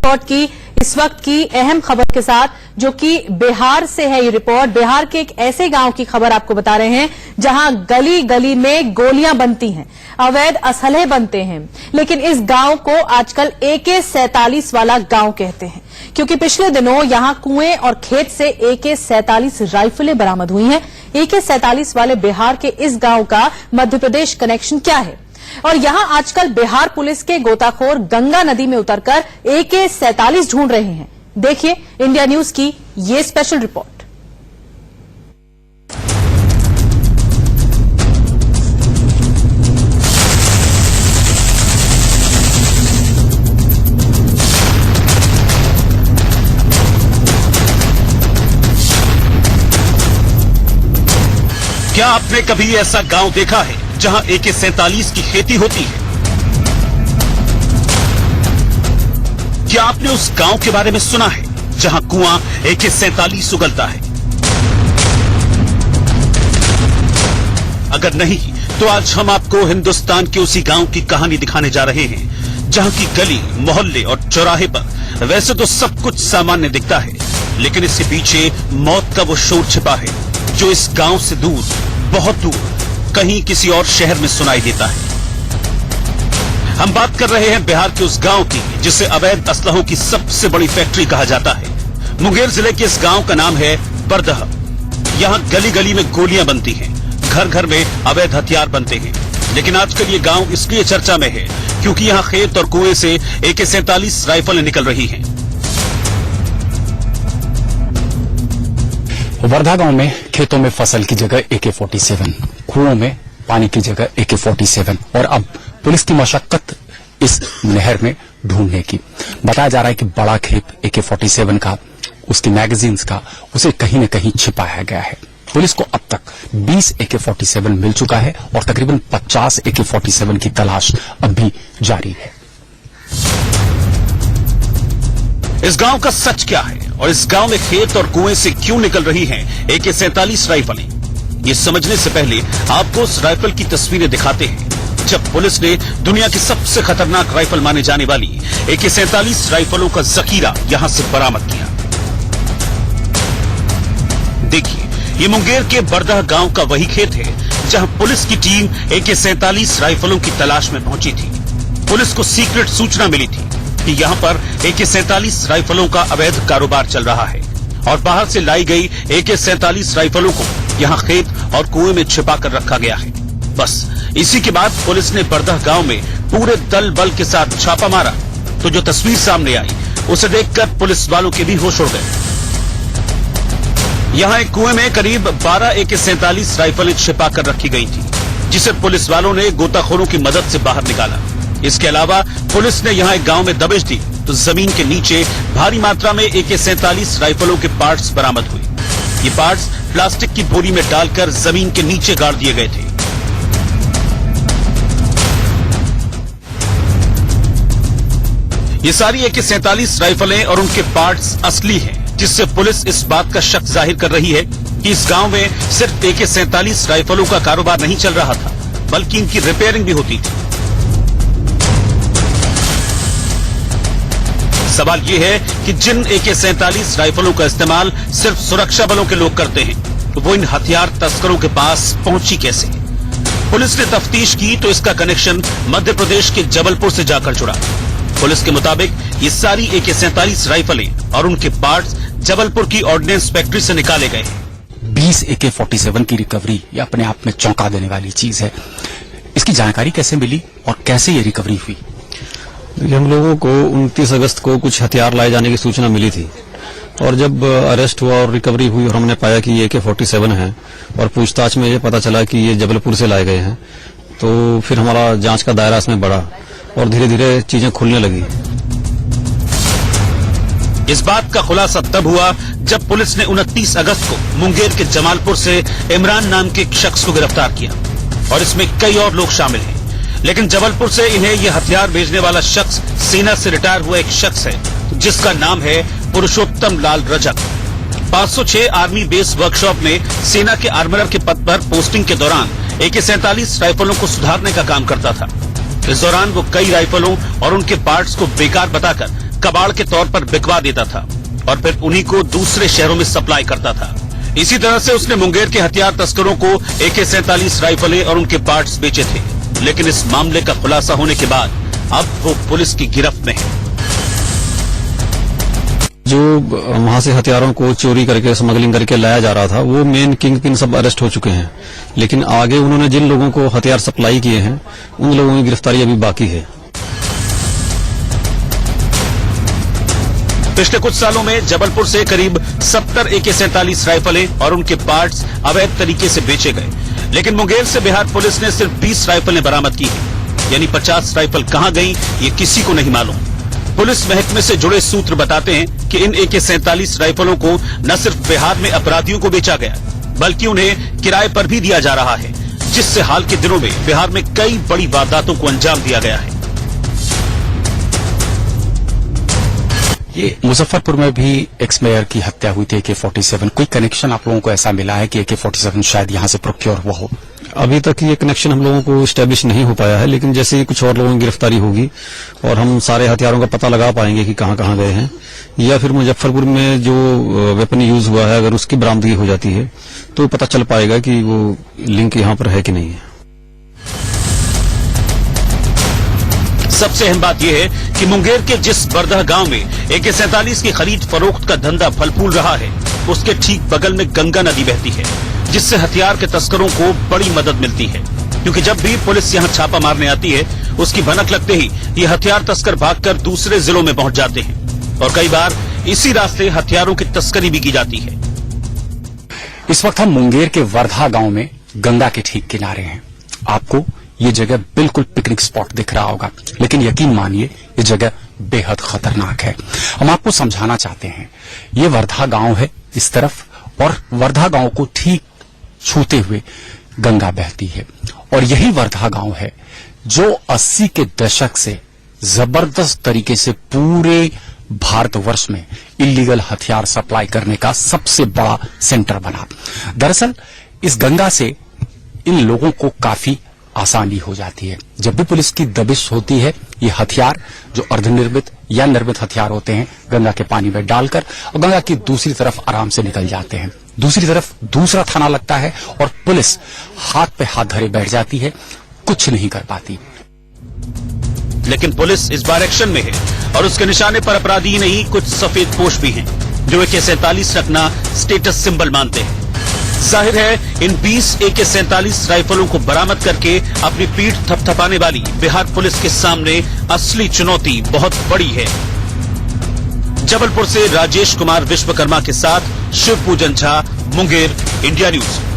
Report की इस वक्त की अहम खबर के साथ, जो कि बिहार से है। ये रिपोर्ट बिहार के एक ऐसे गांव की खबर आपको बता रहे हैं जहां गली गली में गोलियां बनती हैं, अवैध असलहे बनते हैं। लेकिन इस गांव को आजकल AK-47 वाला गांव कहते हैं, क्योंकि पिछले दिनों यहां कुएं और खेत से AK-47 राइफलें बरामद हुई हैं। AK-47 वाले बिहार के इस गांव का मध्य प्रदेश कनेक्शन क्या है, और यहां आजकल बिहार पुलिस के गोताखोर गंगा नदी में उतरकर AK-47 ढूंढ रहे हैं। देखिए इंडिया न्यूज की ये स्पेशल रिपोर्ट। क्या आपने कभी ऐसा गांव देखा है जहां AK-47 की खेती होती है? क्या आपने उस गांव के बारे में सुना है जहां कुआं AK-47 उगलता है? अगर नहीं तो आज हम आपको हिंदुस्तान के उसी गांव की कहानी दिखाने जा रहे हैं जहां की गली, मोहल्ले और चौराहे पर वैसे तो सब कुछ सामान्य दिखता है, लेकिन इसके पीछे मौत का वो शोर छिपा है जो इस गांव से दूर, बहुत दूर, कहीं किसी और शहर में सुनाई देता है। हम बात कर रहे हैं बिहार के उस गांव की जिसे अवैध असलहों की सबसे बड़ी फैक्ट्री कहा जाता है। मुंगेर जिले के इस गांव का नाम है बरदह। यहां गली गली में गोलियां बनती हैं, घर घर में अवैध हथियार बनते हैं। लेकिन आजकल ये गांव इसलिए चर्चा में है क्योंकि यहां खेत और कुएं से AK-47 राइफलें निकल रही हैं। वर्धा गांव में खेतों में फसल की जगह AK-47, कुओं में पानी की जगह AK-47, और अब पुलिस की मशक्कत इस नहर में ढूंढने की। बताया जा रहा है कि बड़ा खेप AK-47 का, उसकी मैगजीन्स का, उसे कहीं न कहीं छिपाया गया है। पुलिस को अब तक 20 AK-47 मिल चुका है और तकरीबन 50 AK-47 की तलाश अब भी जारी है। इस गांव का सच क्या है और इस गांव में खेत और कुएं से क्यों निकल रही हैं AK-47 राइफलें? ये समझने से पहले आपको उस राइफल की तस्वीरें दिखाते हैं जब पुलिस ने दुनिया की सबसे खतरनाक राइफल माने जाने वाली AK-47 राइफलों का जखीरा यहां से बरामद किया। देखिए, ये मुंगेर के बरदह गांव का वही खेत है जहां पुलिस की टीम AK-47 राइफलों की तलाश में पहुंची थी। पुलिस को सीक्रेट सूचना मिली थी कि यहां पर AK-47 राइफलों का अवैध कारोबार चल रहा है और बाहर से लाई गई AK-47 राइफलों को यहां खेत और कुएं में छिपा कर रखा गया है। बस इसी के बाद पुलिस ने बरदह गांव में पूरे दल बल के साथ छापा मारा तो जो तस्वीर सामने आई उसे देखकर पुलिस वालों के भी होश उड़ गए। यहां एक कुएं में करीब 12 AK-47 राइफलें छिपा कर रखी गई थी, जिसे पुलिस वालों ने गोताखोरों की मदद से बाहर निकाला। इसके अलावा पुलिस ने यहां एक गांव में दबिश दी तो जमीन के नीचे भारी मात्रा में AK-47 राइफलों के पार्ट्स बरामद हुए। ये पार्ट्स प्लास्टिक की बोरी में डालकर जमीन के नीचे गाड़ दिए गए थे। ये सारी AK-47 राइफलें और उनके पार्ट्स असली हैं, जिससे पुलिस इस बात का शक जाहिर कर रही है कि इस गांव में सिर्फ AK-47 राइफलों का कारोबार नहीं चल रहा था, बल्कि इनकी रिपेयरिंग भी होती थी। सवाल यह है कि जिन AK-47 राइफलों का इस्तेमाल सिर्फ सुरक्षा बलों के लोग करते हैं, तो वो इन हथियार तस्करों के पास पहुंची कैसे? पुलिस ने तफ्तीश की तो इसका कनेक्शन मध्य प्रदेश के जबलपुर से जाकर जुड़ा। पुलिस के मुताबिक ये सारी AK-47 राइफलें और उनके पार्ट्स जबलपुर की ऑर्डिनेंस फैक्ट्री से निकाले गए हैं। 20 AK-47 की रिकवरी ये अपने आप में चौंका देने वाली चीज है। इसकी जानकारी कैसे मिली और कैसे ये रिकवरी हुई? हम लोगों को 29 अगस्त को कुछ हथियार लाए जाने की सूचना मिली थी और जब अरेस्ट हुआ और रिकवरी हुई और हमने पाया कि ये AK-47 है और पूछताछ में ये पता चला कि ये जबलपुर से लाए गए हैं, तो फिर हमारा जांच का दायरा इसमें बढ़ा और धीरे धीरे चीजें खुलने लगी। इस बात का खुलासा तब हुआ जब पुलिस ने 29 अगस्त को मुंगेर के जमालपुर से इमरान नाम के एक शख्स को गिरफ्तार किया और इसमें कई और लोग शामिल हैं। लेकिन जबलपुर से इन्हें यह हथियार भेजने वाला शख्स सेना से रिटायर हुआ एक शख्स है जिसका नाम है पुरुषोत्तम लाल रजक। 506 आर्मी बेस वर्कशॉप में सेना के आर्मरर के पद पर पोस्टिंग के दौरान AK-47 राइफलों को सुधारने का काम करता था। इस दौरान वो कई राइफलों और उनके पार्ट्स को बेकार बताकर कबाड़ के तौर पर बिकवा देता था और फिर उन्हीं को दूसरे शहरों में सप्लाई करता था। इसी तरह से उसने मुंगेर के हथियार तस्करों को AK-47 राइफलें और उनके पार्ट्स बेचे थे। लेकिन इस मामले का खुलासा होने के बाद अब वो पुलिस की गिरफ्त में है। जो वहां से हथियारों को चोरी करके स्मगलिंग करके लाया जा रहा था, वो मेन किंग पिन सब अरेस्ट हो चुके हैं। लेकिन आगे उन्होंने जिन लोगों को हथियार सप्लाई किए हैं, उन लोगों की गिरफ्तारी अभी बाकी है। पिछले कुछ सालों में जबलपुर से करीब 70 AK-47 राइफलें और उनके पार्ट्स अवैध तरीके से बेचे गए। लेकिन मुंगेर से बिहार पुलिस ने सिर्फ 20 राइफलें बरामद की है, यानी 50 राइफल कहां गई ये किसी को नहीं मालूम। पुलिस महकमे से जुड़े सूत्र बताते हैं कि इन AK-47 राइफलों को न सिर्फ बिहार में अपराधियों को बेचा गया, बल्कि उन्हें किराए पर भी दिया जा रहा है, जिससे हाल के दिनों में बिहार में कई बड़ी वारदातों को अंजाम दिया गया है। ये मुजफ्फरपुर में भी एक्स मेयर की हत्या हुई थी AK-47। कोई कनेक्शन आप लोगों को ऐसा मिला है कि AK-47 शायद यहां से प्रोक्योर हुआ हो? अभी तक ये कनेक्शन हम लोगों को स्टैब्लिश नहीं हो पाया है, लेकिन जैसे ही कुछ और लोगों की गिरफ्तारी होगी और हम सारे हथियारों का पता लगा पाएंगे कि कहां कहां गए हैं, या फिर मुजफ्फरपुर में जो वेपन यूज हुआ है अगर उसकी बरामदगी हो जाती है तो पता चल पाएगा कि वो लिंक यहां पर है कि नहीं है। सबसे अहम बात यह है कि मुंगेर के जिस बरदह गांव में AK-47 की खरीद फरोख्त का धंधा फल फूल रहा है, उसके ठीक बगल में गंगा नदी बहती है, जिससे हथियार के तस्करों को बड़ी मदद मिलती है। क्योंकि जब भी पुलिस यहां छापा मारने आती है, उसकी भनक लगते ही ये हथियार तस्कर भागकर दूसरे जिलों में पहुंच जाते हैं और कई बार इसी रास्ते हथियारों की तस्करी भी की जाती है। इस वक्त हम मुंगेर के वर्धा गांव में गंगा के ठीक किनारे हैं। आपको ये जगह बिल्कुल पिकनिक स्पॉट दिख रहा होगा, लेकिन यकीन मानिए ये जगह बेहद खतरनाक है। हम आपको समझाना चाहते हैं, ये वर्धा गांव है इस तरफ, और वर्धा गांव को ठीक छूते हुए गंगा बहती है। और यही वर्धा गांव है जो 80 के दशक से जबरदस्त तरीके से पूरे भारतवर्ष में इलीगल हथियार सप्लाई करने का सबसे बड़ा सेंटर बना। दरअसल इस गंगा से इन लोगों को काफी आसानी हो जाती है। जब भी पुलिस की दबिश होती है, ये हथियार जो अर्धनिर्मित या निर्मित हथियार होते हैं, गंगा के पानी में डालकर और गंगा की दूसरी तरफ आराम से निकल जाते हैं। दूसरी तरफ दूसरा थाना लगता है और पुलिस हाथ पे हाथ धरे बैठ जाती है, कुछ नहीं कर पाती। लेकिन पुलिस इस बार एक्शन में है और उसके निशाने पर अपराधी ही नहीं, कुछ सफेद पोश भी हैं जो AK-47 रखना स्टेटस सिंबल मानते हैं। जाहिर है इन 20 AK-47 राइफलों को बरामद करके अपनी पीठ थपथपाने वाली बिहार पुलिस के सामने असली चुनौती बहुत बड़ी है। जबलपुर से राजेश कुमार विश्वकर्मा के साथ शिव पूजन झा, मुंगेर, इंडिया न्यूज।